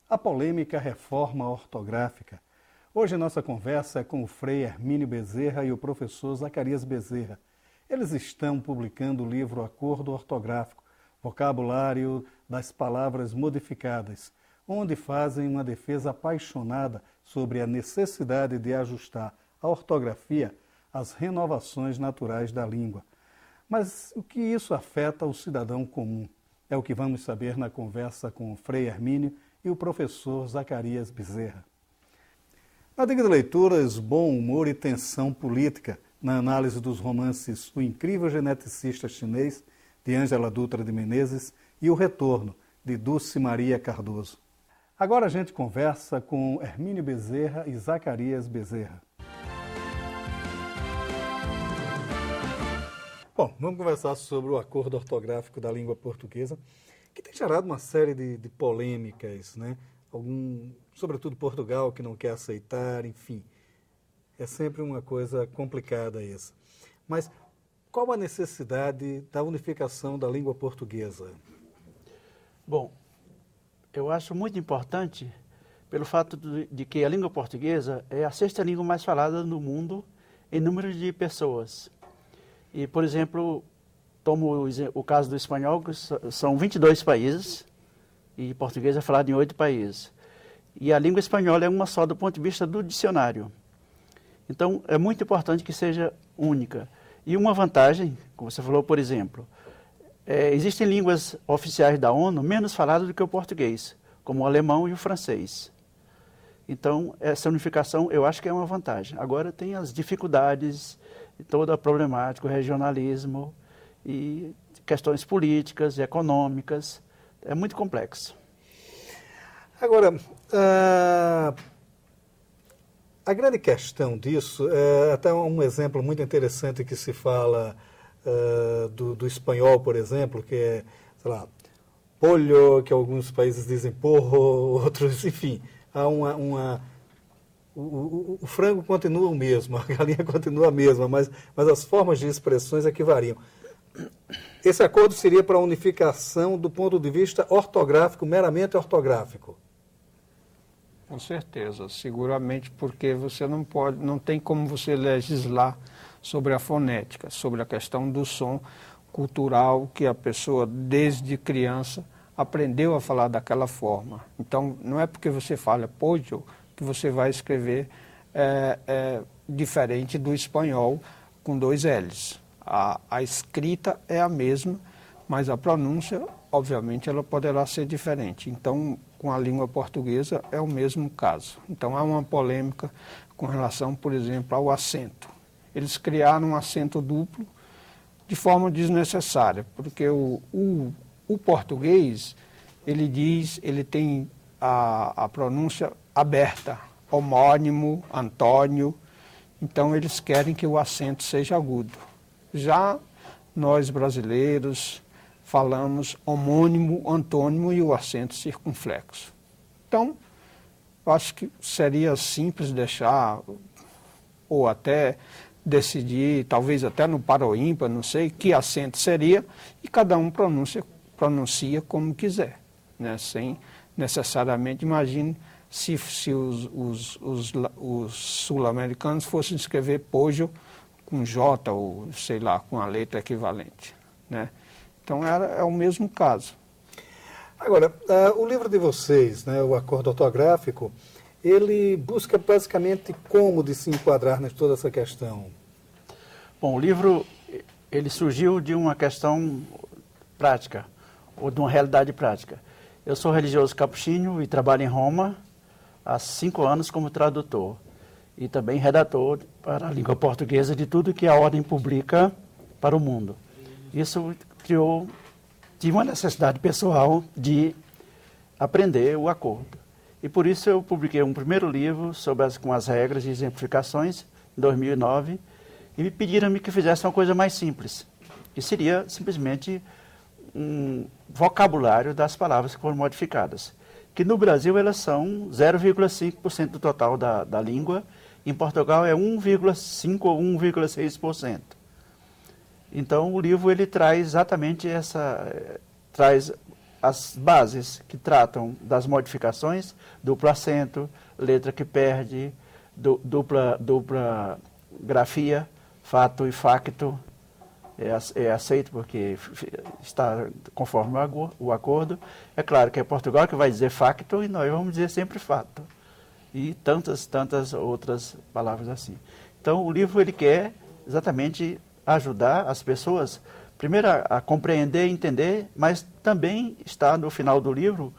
a polêmica reforma ortográfica. Hoje nossa conversa é com o Frei Hermínio Bezerra e o professor Zacarias Bezerra. Eles estão publicando o livro Acordo Ortográfico, Vocabulário das Palavras Modificadas, onde fazem uma defesa apaixonada sobre a necessidade de ajustar a ortografia às renovações naturais da língua. Mas o que isso afeta o cidadão comum? É o que vamos saber na conversa com o Frei Hermínio e o professor Zacarias Bezerra. Na dica de leituras, bom humor e tensão política, na análise dos romances O Incrível Geneticista Chinês, de Ângela Dutra de Menezes, e O Retorno, de Dulce Maria Cardoso. Agora a gente conversa com Hermínio Bezerra e Zacarias Bezerra. Bom, vamos conversar sobre o acordo ortográfico da língua portuguesa, que tem gerado uma série de polêmicas, né? Sobretudo Portugal, que não quer aceitar, enfim. É sempre uma coisa complicada essa. Mas qual a necessidade da unificação da língua portuguesa? Bom, eu acho muito importante pelo fato de que a língua portuguesa é a sexta língua mais falada no mundo em número de pessoas. E, por exemplo, tomo o caso do espanhol, que são 22 países, e português é falado em 8 países. E a língua espanhola é uma só do ponto de vista do dicionário. Então, é muito importante que seja única. E uma vantagem, como você falou, por exemplo, existem línguas oficiais da ONU menos faladas do que o português, como o alemão e o francês. Então, essa unificação eu acho que é uma vantagem. Agora tem as dificuldades, toda a problemática, o regionalismo e questões políticas e econômicas. É muito complexo. Agora, a grande questão disso, até um exemplo muito interessante que se fala do espanhol, por exemplo, que é, sei lá, pollo, que alguns países dizem porro, outros, enfim, há o frango continua o mesmo, a galinha continua a mesma, mas as formas de expressões é que variam. Esse acordo seria para a unificação do ponto de vista ortográfico, meramente ortográfico? Com certeza, seguramente, porque você não tem como você legislar sobre a fonética, sobre a questão do som cultural que a pessoa, desde criança, aprendeu a falar daquela forma. Então, não é porque você fala pollo que você vai escrever diferente do espanhol com 2 L's. A escrita é a mesma, mas a pronúncia, obviamente, ela poderá ser diferente. Então, com a língua portuguesa é o mesmo caso. Então, há uma polêmica com relação, por exemplo, ao acento. Eles criaram um acento duplo de forma desnecessária, porque o português, ele tem a pronúncia aberta, homônimo, antônio, então eles querem que o acento seja agudo. Já nós brasileiros falamos homônimo, antônimo e o acento circunflexo. Então, eu acho que seria simples deixar, ou até decidir, talvez até no par ou ímpar, não sei, que acento seria, e cada um pronuncia como quiser, né? Sem necessariamente, imagine se os sul-americanos fossem escrever pollo com J ou, sei lá, com a letra equivalente, né? Então, é o mesmo caso. Agora, o livro de vocês, né, o Acordo Ortográfico, ele busca basicamente como de se enquadrar em toda essa questão? Bom, o livro ele surgiu de uma questão prática, ou de uma realidade prática. Eu sou religioso capuchinho e trabalho em Roma há 5 anos como tradutor e também redator para a língua portuguesa de tudo que a ordem publica para o mundo. Isso tive uma necessidade pessoal de aprender o acordo. E por isso eu publiquei um primeiro livro com as regras e exemplificações, em 2009, e me pediram que fizesse uma coisa mais simples, que seria simplesmente um vocabulário das palavras que foram modificadas, que no Brasil elas são 0,5% do total da língua, em Portugal é 1,5% ou 1,6%. Então, o livro ele traz exatamente traz as bases que tratam das modificações, duplo acento, letra que perde, dupla grafia, fato e facto, é aceito porque está conforme o acordo. É claro que é Portugal que vai dizer facto e nós vamos dizer sempre fato. E tantas outras palavras assim. Então, o livro ele quer exatamente ajudar as pessoas, primeiro, a compreender e entender, mas também está no final do livro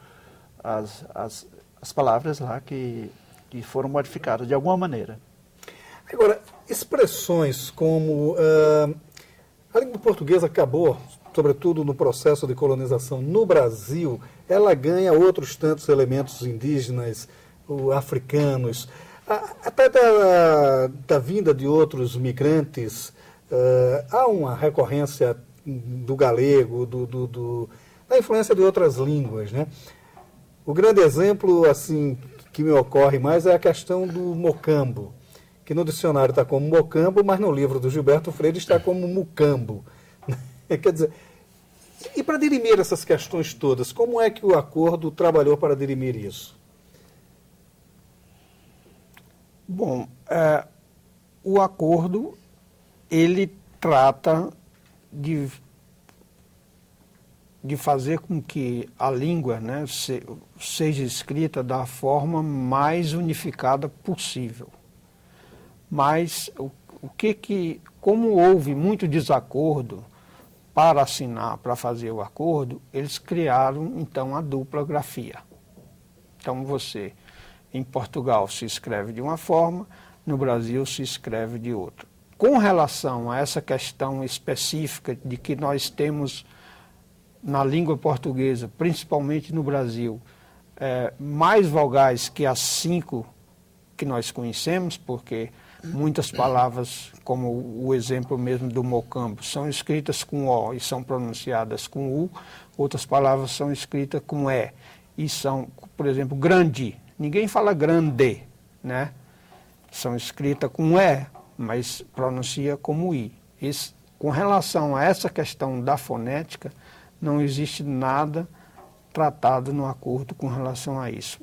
as palavras lá que foram modificadas de alguma maneira. Agora, expressões como a língua portuguesa acabou, sobretudo no processo de colonização no Brasil, ela ganha outros tantos elementos indígenas, africanos, até da vinda de outros migrantes. Há uma recorrência do galego, da influência de outras línguas, né? O grande exemplo assim que me ocorre mais é a questão do mocambo, que no dicionário está como mocambo, mas no livro do Gilberto Freire está como mucambo. Quer dizer, e para dirimir essas questões todas, como é que o acordo trabalhou para dirimir isso? Bom, o acordo, ele trata de fazer com que a língua, né, seja escrita da forma mais unificada possível. Mas como houve muito desacordo para assinar, para fazer o acordo, eles criaram então a dupla grafia. Então você, em Portugal, se escreve de uma forma, no Brasil se escreve de outra. Com relação a essa questão específica de que nós temos na língua portuguesa, principalmente no Brasil, mais vogais que as 5 que nós conhecemos, porque muitas palavras, como o exemplo mesmo do mocambo, são escritas com O e são pronunciadas com U, outras palavras são escritas com E e são, por exemplo, grande. Ninguém fala grande, né? São escritas com E, mas pronuncia como I. Com relação a essa questão da fonética, não existe nada tratado no acordo com relação a isso.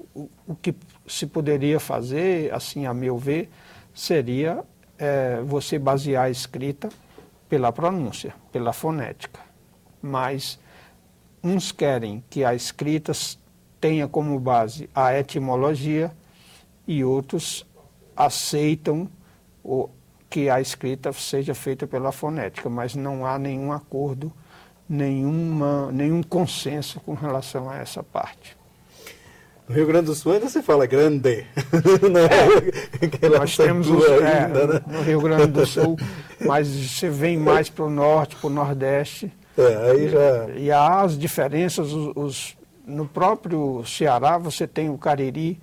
O que se poderia fazer, assim, a meu ver, seria você basear a escrita pela pronúncia, pela fonética. Mas uns querem que a escrita tenha como base a etimologia e outros aceitam que a escrita seja feita pela fonética, mas não há nenhum acordo, nenhum consenso com relação a essa parte. No Rio Grande do Sul ainda se fala grande. Nós temos ainda, né? No Rio Grande do Sul, mas você vem mais para o norte, para o nordeste. Aí já... E há as diferenças, no próprio Ceará você tem o Cariri,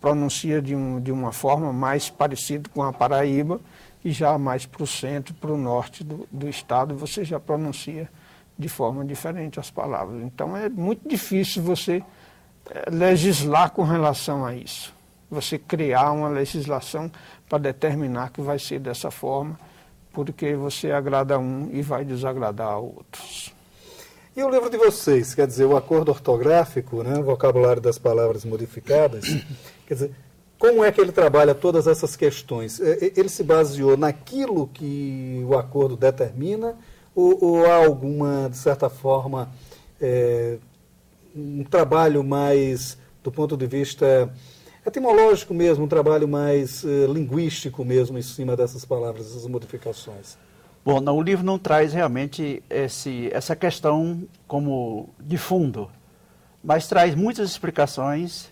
pronuncia de uma forma mais parecida com a Paraíba, e já mais para o centro, para o norte do estado, você já pronuncia de forma diferente as palavras. Então é muito difícil você legislar com relação a isso. Você criar uma legislação para determinar que vai ser dessa forma, porque você agrada um e vai desagradar a outros. E o livro de vocês, quer dizer, o acordo ortográfico, né, o vocabulário das palavras modificadas, quer dizer, como é que ele trabalha todas essas questões? Ele se baseou naquilo que o acordo determina ou há alguma, de certa forma, um trabalho mais, do ponto de vista etimológico mesmo, um trabalho mais linguístico mesmo em cima dessas palavras, essas modificações? Bom, não, o livro não traz realmente essa questão como de fundo, mas traz muitas explicações,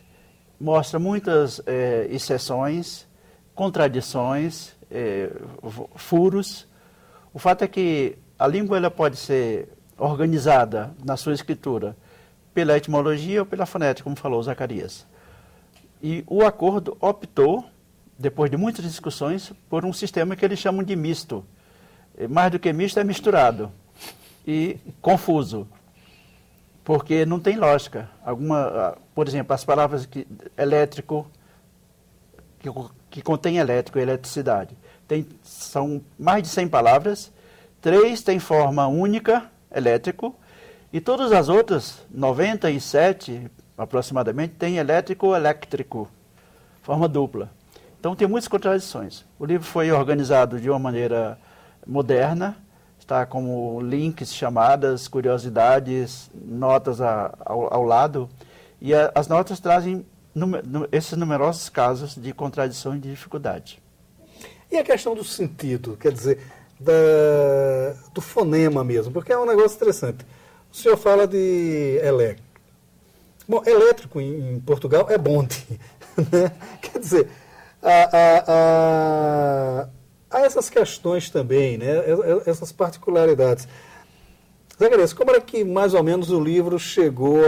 mostra muitas exceções, contradições, furos. O fato é que a língua ela pode ser organizada na sua escritura pela etimologia ou pela fonética, como falou Zacarias. E o acordo optou, depois de muitas discussões, por um sistema que eles chamam de misto. Mais do que misto, é misturado e confuso, porque não tem lógica. Por exemplo, as palavras elétrico, que contém elétrico e eletricidade, são mais de 100 palavras, 3 têm forma única, elétrico, E todas as outras, 97 aproximadamente, tem elétrico-elétrico, forma dupla. Então tem muitas contradições. O livro foi organizado de uma maneira moderna, está como links, chamadas, curiosidades, notas ao lado, e as notas trazem esses numerosos casos de contradição e de dificuldade. E a questão do sentido, quer dizer, do fonema mesmo, porque é um negócio interessante. O senhor fala de elétrico. Bom, elétrico em Portugal é bonde, né? Quer dizer, há essas questões também, né? Essas particularidades. Zacarias, como é que mais ou menos o livro chegou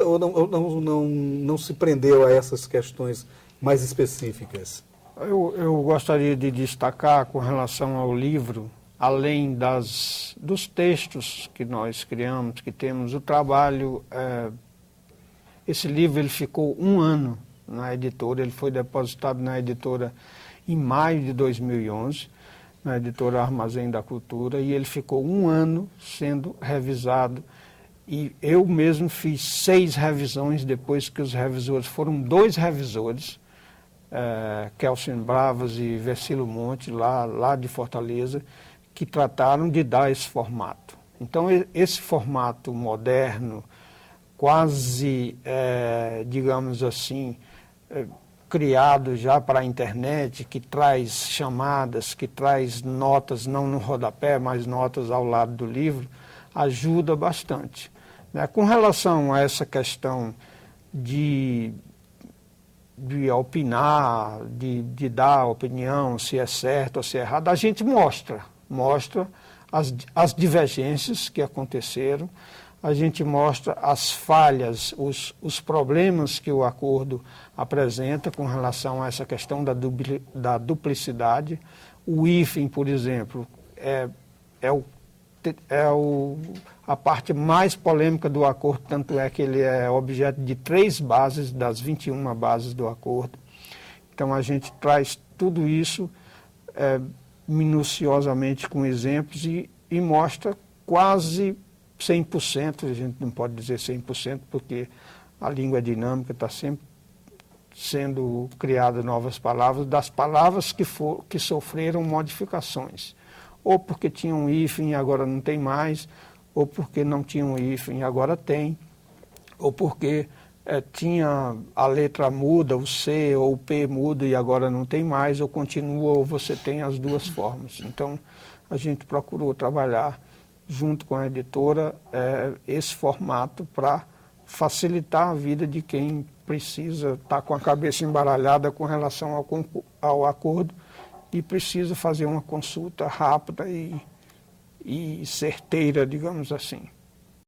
ou não se prendeu a essas questões mais específicas? Eu gostaria de destacar com relação ao livro, além dos textos que nós criamos, que temos o trabalho, esse livro ele ficou 1 ano na editora, ele foi depositado na editora em maio de 2011, na editora Armazém da Cultura, e ele ficou 1 ano sendo revisado, e eu mesmo fiz 6 revisões depois que os revisores, foram 2 revisores, Kelsen Bravas e Versilo Monte, lá de Fortaleza, que trataram de dar esse formato. Então, esse formato moderno, quase, digamos assim, criado já para a internet, que traz chamadas, que traz notas, não no rodapé, mas notas ao lado do livro, ajuda bastante. Né? Com relação a essa questão de opinar, de dar opinião, se é certo ou se é errado, a gente mostra as divergências que aconteceram, a gente mostra as falhas, os problemas que o acordo apresenta com relação a essa questão da duplicidade. O hífen, por exemplo, a parte mais polêmica do acordo, tanto é que ele é objeto de 3 bases das 21 bases do acordo. Então a gente traz tudo isso minuciosamente com exemplos e mostra quase 100%, a gente não pode dizer 100%, porque a língua é dinâmica, está sempre sendo criadas novas palavras, das palavras que sofreram modificações, ou porque tinham hífen e agora não tem mais, ou porque não tinham hífen e agora tem, ou porque tinha a letra muda, o C ou o P muda e agora não tem mais, ou continua, ou você tem as 2 formas. Então, a gente procurou trabalhar junto com a editora, esse formato para facilitar a vida de quem precisa estar com a cabeça embaralhada com relação ao acordo e precisa fazer uma consulta rápida e certeira, digamos assim.